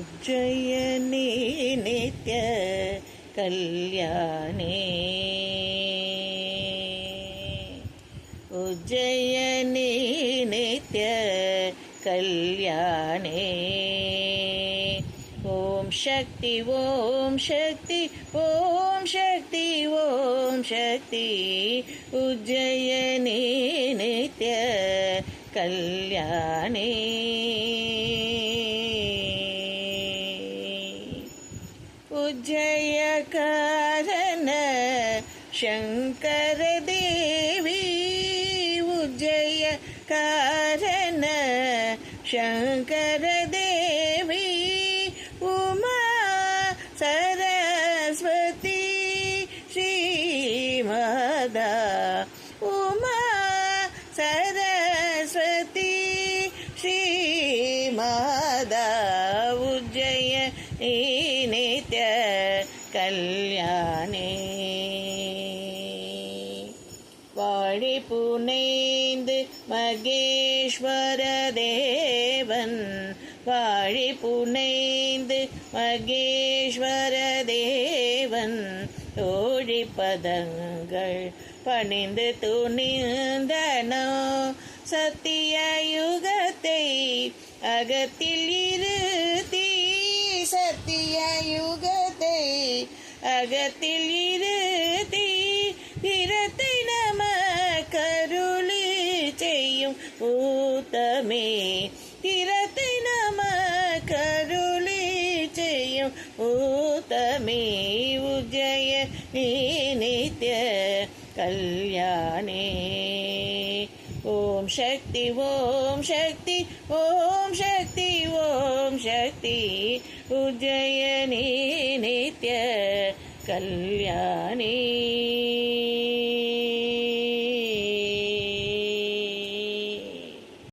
उज्जयिनी नित्य कल्याणे उज्जयिनी नित्य कल्याणे ओम शक्ति ओम शक्ति ओम शक्ति ओम शक्ति उज्जयिनी नित्य कल्याणे उज्जय कारण शंकर देवी उज्जय कारण शंकर देवी उमा सरस्वती श्रीमदा उमा सरस्वती श्रीमदा उज्जयिनी नित्य कल्याणे वाळि पुनेந்து மகேஸ்வர தேவன் வாழி புனைந்து மகேஸ்வர தேவன் தோழி பதங்கள் பணிந்து துணிந்தனோ சத்திய யுகத்தை அகத்தில் இருத்தி சத்திய யுகத்தை அகத்தில் இருத்தி திறத்தை நம கருளி செய்யும் ஊத்தமே திறத்தை நம கருளி செய்யும் ஊத்தமே உஜ்ஜயினி நித்ய கல்யாணே ஓம் சக்தி ஓம் சக்தி ஓம் சக்தி ஓம் சக்தி உஜ்ஜயினி நித்ய கல்யாணே